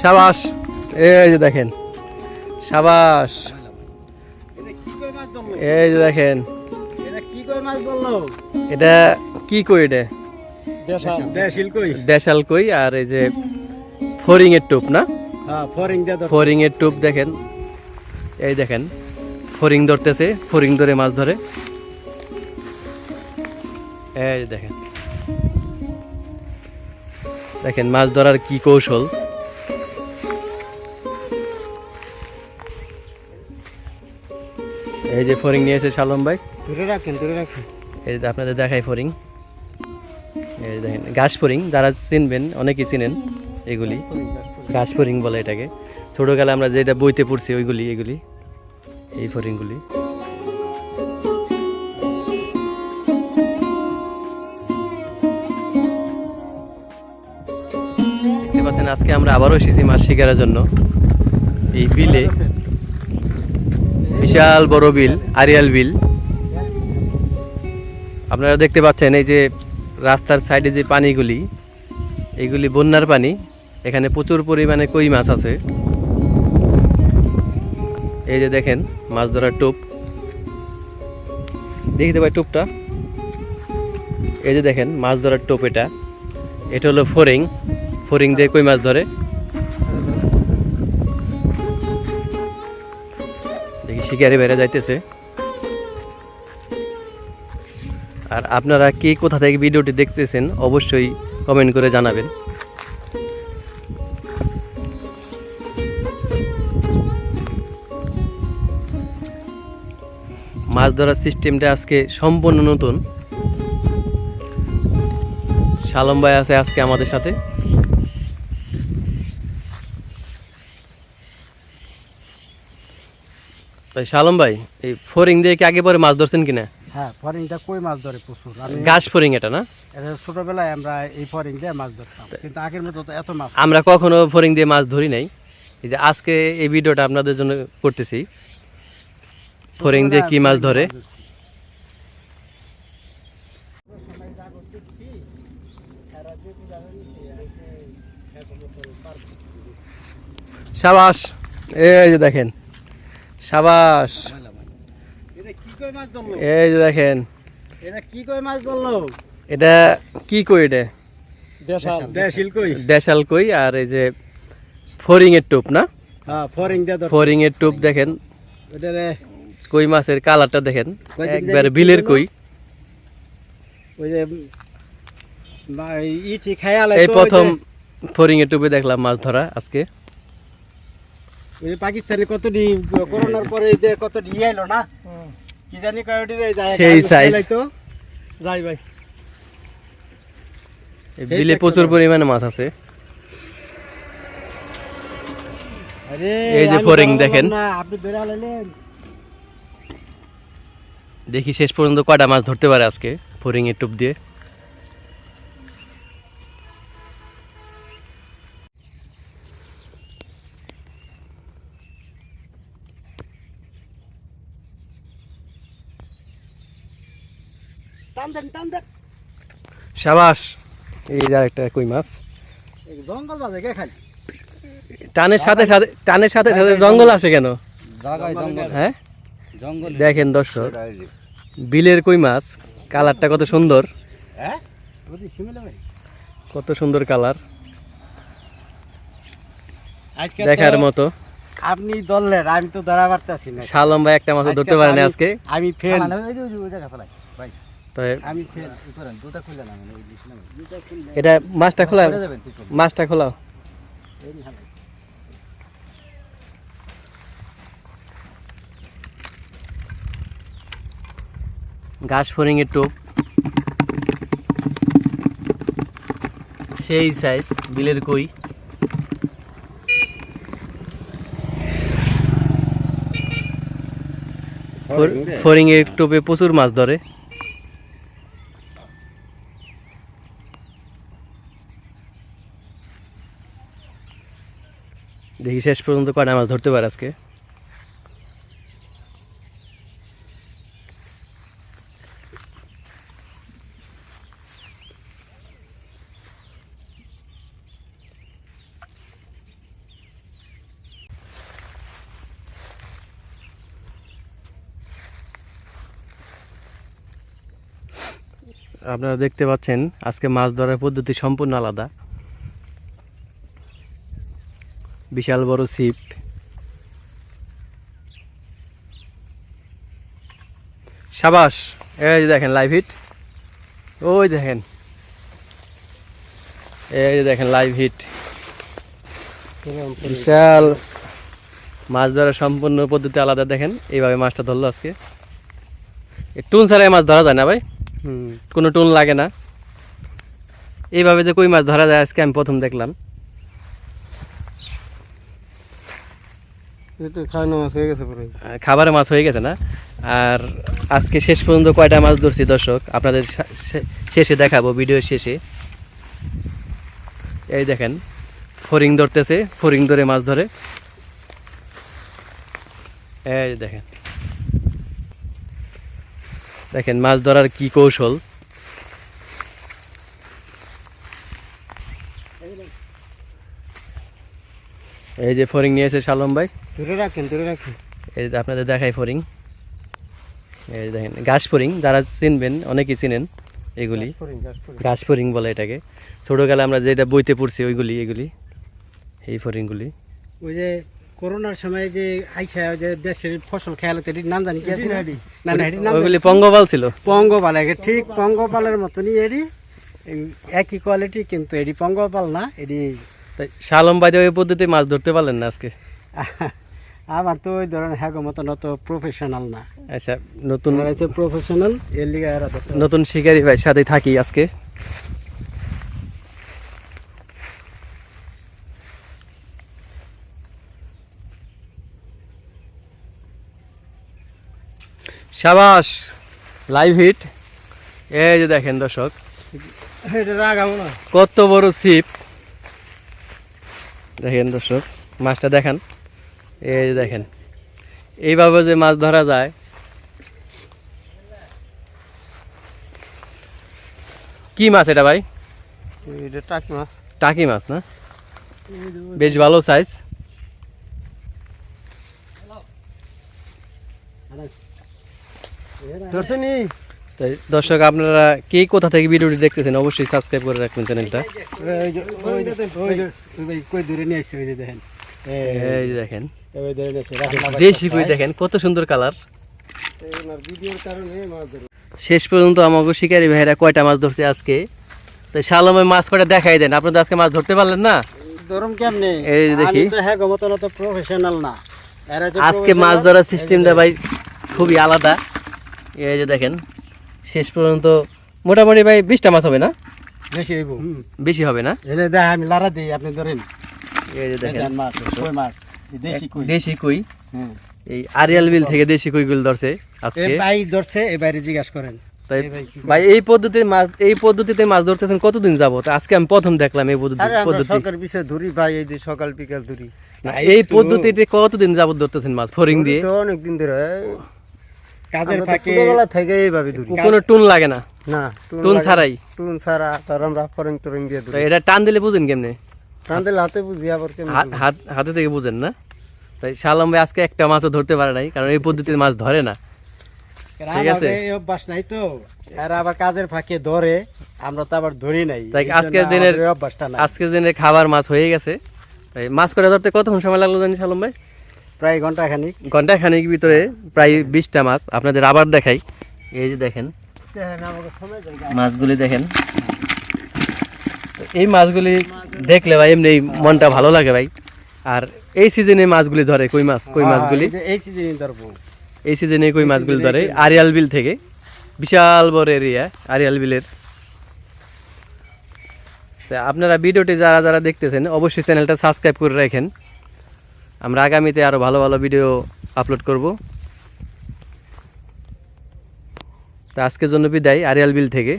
সাবাস, এই যে দেখেন, সাবাস, এই যে দেখেন, এটা কি কই? এটা দেশাল কই। আর এই যে ফরিং এর টোপ না, ফরিং এর টোপ দেখেন, এই দেখেন ফরিং ধরতেছে, ফরিং ধরে মাছ ধরে, এই দেখেন, দেখেন মাছ ধরার কি কৌশল। এই যে ফরিং নিয়েছে শালম ভাই, ধরে রাখেন। এই যে আপনাদের দেখাই ফরিং, এই দেখেন ঘাস ফরিং, যারা চিনবেন অনেকেই চিনেন এগুলি, ঘাস ফরিং বলে এটাকে। ছোটকালে আমরা যেটা বইতে পড়ছি ওইগুলি, এগুলি এই ফরিংগুলি। দেখতে পাচ্ছেন আজকে আমরা আবারও এসেছি মাছ শিকারের জন্য এই বিলে, বিশাল বড় বিল, আরিয়াল বিল। আপনারা দেখতে পাচ্ছেন এই যে রাস্তার সাইডে যে পানিগুলি, এইগুলি বন্যার পানি। এখানে প্রচুর পরিমাণে কই মাছ আছে। এই যে দেখেন মাছ ধরার টোপ, দেখিতে পাই টোপটা, এই যে দেখেন মাছ ধরার টোপ। এটা হলো ফরিং, ফরিং দিয়ে কই মাছ ধরে। দেখি শিকারি বেড়ে যাইতেছে। আর আপনারা কে কোথা থেকে ভিডিওটি দেখতেছেন অবশ্যই কমেন্ট করে জানাবেন। মাছ ধরার সিস্টেমটা আজকে সম্পূর্ণ নতুন। শালম ভাই আছে আজকে আমাদের সাথে। তাই শালম ভাই, এই ফরিং দিয়ে কি আগে পরে মাছ ধরছেন কিনা? হ্যাঁ, ফরিংটা কই মাছ ধরে প্রচুর। ঘাস ফরিং এটা না? এটা ছোটবেলায় আমরা এই ফরিং দিয়ে মাছ ধরতাম, কিন্তু আগের মতো তো এত মাছ আমরা কখনো ফরিং দিয়ে মাছ ধরি নাই। এই যে আজকে এই ভিডিওটা আপনাদের জন্য করতেছি, ফরিং দিয়ে কি মাছ ধরে। সাবাস, এই যে দেখেন, সাবাস, এই যে দেখেন, এটা কি কই মাছ ধরলো? এটা কি কই? এটা দেশাল কই। আর এই যে ফরিং এর টোপ না, হ্যাঁ, ফরিং দিয়ে ধরছে। ফরিং এর টোপ দেখেন, এটা রে কই মাছের কালারটা দেখেন, একবারে বিলের কই। ওই যে ইটি খায়ালে এই প্রথম ফরিং এর টোপে দেখলাম মাছ ধরা আজকে। ওই যে পাকিস্তানে কতটি করোনার পরে যে কতটি এলো না, কি জানি কয়টি রে যায় সেই সাইজ তো যাই ভাই। এই বিলে প্রচুর পরিমাণে মাছ আছে। আরে এই যে ফরিং দেখেন, না আপনি বেড়া লাইলেন। দেখি শেষ পর্যন্ত কয়টা মাছ ধরতে পারে আজকে ফরিং এর টোপ দিয়ে। টান দেন সাবাস, এই যে আরেকটা কই মাছ। জঙ্গল বাজে কে খালি টানের সাথে সাথে জঙ্গল আসে কেন? হ্যাঁ, দেখেন দর্শক, বিলের কই মাছ, কালারটা কত সুন্দর, কত সুন্দর কালার, দেখার মতো। আপনি ধরলেন, আমি তো ধরা পারতাছি না। শালম ভাই একটা মাছ ধরতে পারেন আজকে। আমি ফেল, আমি ফেল। এটা মাছটা খোলা, মাছটা খোলা। ঘাস ফরিং এর টোপ, সেই সাইজ বিলের কই। ফরিং এর টোপে প্রচুর মাছ ধরে। দেখি শেষ পর্যন্ত কয়টা মাছ ধরতে পারে আজকে। আপনারা দেখতে পাচ্ছেন আজকে মাছ ধরার পদ্ধতি সম্পূর্ণ আলাদা। বিশাল বড় ছিপ, সাবাস। এই যে দেখেন লাইভ হিট, ওই দেখেন, এই যে দেখেন লাইভ হিট। বিশাল মাছ ধরার সম্পূর্ণ পদ্ধতি আলাদা। দেখেন এইভাবে মাছটা ধরলো আজকে। টুন ছাড়াই মাছ ধরা যায় না ভাই, কোনো টুন লাগে না। এইভাবে যে কই মাছ ধরা যায় আজকে আমি প্রথম দেখলাম। খাবারে মাছ হয়ে গেছে না। আর আজকে শেষ পর্যন্ত কয়টা মাছ ধরছি দর্শক আপনাদের শেষে দেখাবো, ভিডিও শেষে। এই দেখেন ফড়িং ধরতেছে, ফড়িং ধরে মাছ ধরে। এই দেখেন, দেখেন মাছ ধরার কি কৌশল। এই যে ফড়িং নিয়েছে শালম ভাই, ধরে রাখেন। এই যে আপনাদের দেখাই ফড়িং। এই দেখেন ঘাস ফড়িং, যারা চিনবেন অনেকেই চিনেন এগুলি। ঘাস ফড়িং বলে এটাকে। ছোটোকালে আমরা যেটা বইতে পড়ছি ওইগুলি, এগুলি এই ফড়িংগুলি। ওই যে করোনার সময় যে আইসা যে দেশের ফসল খেয়াল হতো, এটির নাম জানি কি আছে? না না, এটির নাম ওইগুলি পঙ্গপাল ছিল। পঙ্গপাল, ঠিক পঙ্গপালের মতনই এটি, একই কোয়ালিটি, কিন্তু এটি পঙ্গপাল না। এটি তাই শালম ভাই ওই পদ্ধতি মাছ ধরতে পারলেন না আজকে? আমার তো ওই ধরনের হ্যাগো মতন অত প্রফেশনাল না। আচ্ছা, নতুন প্রফেশনাল এর লিগে নতুন শিকারি ভাই সাথে থাকি আজকে। সাবাস, লাইভ হিট। এই যে দেখেন দর্শক কত বড় ছিপ। দেখেন দর্শক মাছটা দেখান। এই যে দেখেন এইভাবে যে মাছ ধরা যায়। কি মাছ এটা ভাই? টাকি মাছ। টাকি মাছ না? বেশ ভালো সাইজ। তাই দর্শক আপনারা কে কোথা থেকে ভিডিওটি দেখতেছেন অবশ্যই সাবস্ক্রাইব করে রাখবেন চ্যানেলটা। এই যে দেখেন দেশি কই, দেখেন কত সুন্দর কালার। শেষ পর্যন্ত আমাকে শিকারি ভাইরা কয়টা মাছ ধরছে আজকে। তাই শালমে মাছ কয়টা দেখাই দেন। আপনারা আজকে মাছ ধরতে পারলেন না? ধরুন কেমনে, এই দেখি প্রফেশনাল না। আজকে মাছ ধরার সিস্টেমটা ভাই খুবই আলাদা। এই যে দেখেন শেষ পর্যন্ত মোটামুটি ভাই 20টা মাছ হবে না? বেশি হবে না? আমি লারা দিই, আপনি ধরেন। এই যে দেখেন মাছ দেশি কই, এই আরিয়াল বিল থেকে দেশি কইগুলো ধরছে আজকে। ভাই ধরছে, এবারে জিজ্ঞাসা করেন। তাই ভাই এই পদ্ধতিতে মাছ ধরতেছেন কতদিন যাবত? আজকে আমি প্রথম দেখলাম এই পদ্ধতি। সকাল বিষয় ধরি ভাই, এই যে সকাল বিকাল ধরি। এই পদ্ধতিতে কতদিন যাবত ধরতেছেন মাছ ফড়িং দিয়ে? অনেকদিন ধরে কাজের ফাঁকে ছোটবেলা থেকে এইভাবে ধরি। কোনো টুন লাগে না? না, টুন ছাড়াই? টুন ছাড়া তার আমরা ফড়িং টরিং দিয়ে ধরি। এটা টান দিলে বুঝেন কেমনে? টান দিলে হাতে বুঝি, আবার হাতে থেকে বুঝেন না? তাই শালম ভাই আজকে একটা মাছও ধরতে পারে নাই, কারণ এই পদ্ধতিতে মাছ ধরে না। ঠিক আছে, এই অভ্যাস নাই তো। এরা আবার কাজের ফাঁকে ধরে, আমরা তো আবার ধরি নাই। তাই আজকের দিনের খাবার মাছ হয়ে গেছে। তাই মাছ করে ধরতে কতক্ষণ সময় লাগলো জানি শালম ভাই? প্রায় ঘন্টাখানিক ভিতরে প্রায় 20টা মাছ আপনাদের আবার দেখাই। এই যে দেখেন মাছগুলি, দেখেন এই মাছগুলি দেখলে ভাই এমনি মনটা ভালো লাগে ভাই। আর এই সিজনে মাছগুলি ধরে কই মাছগুলি এই সিজনে কই মাছগুলি ধরে আরিয়াল বিল থেকে। বিশাল বড় এরিয়া আরিয়াল বিলের। তা আপনারা ভিডিওটি যারা দেখতেছেন অবশ্যই চ্যানেলটা সাবস্ক্রাইব করে রাখেন। আমরা আগামীতে আরও ভালো ভালো ভিডিও আপলোড করব। তা আজকের জন্য বিদায় আরিয়াল বিল থেকে।